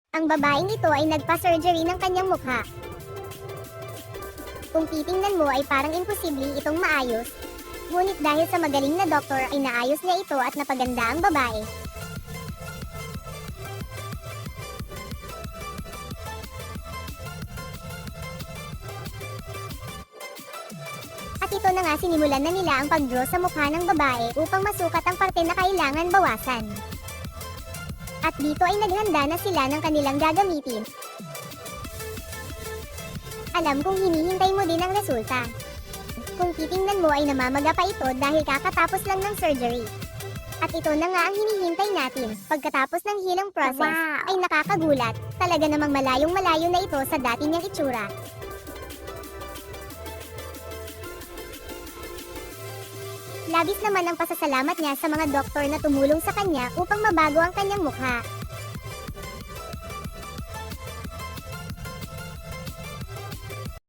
Ang babaeng ito ay nagpa-surgery ng kanyang mukha. Kung titingnan mo ay parang imposible itong maayos. Ngunit dahil sa magaling na doktor ay naayos niya ito at napaganda ang babae. At ito na nga sinimulan na nila ang pag-draw sa mukha ng babae upang masukat ang parte na kailangan bawasan. At dito ay naghanda na sila ng kanilang gagamitin. Alam kong hinihintay mo din ang resulta. Kung titingnan mo ay namamaga pa ito dahil kakatapos lang ng surgery. At ito na nga ang hinihintay natin. Pagkatapos ng healing process, ay nakakagulat. Talaga namang malayong malayo na ito sa dati niyang itsura. Labis naman ang pasasalamat niya sa mga doktor na tumulong sa kanya upang mabago ang kanyang mukha.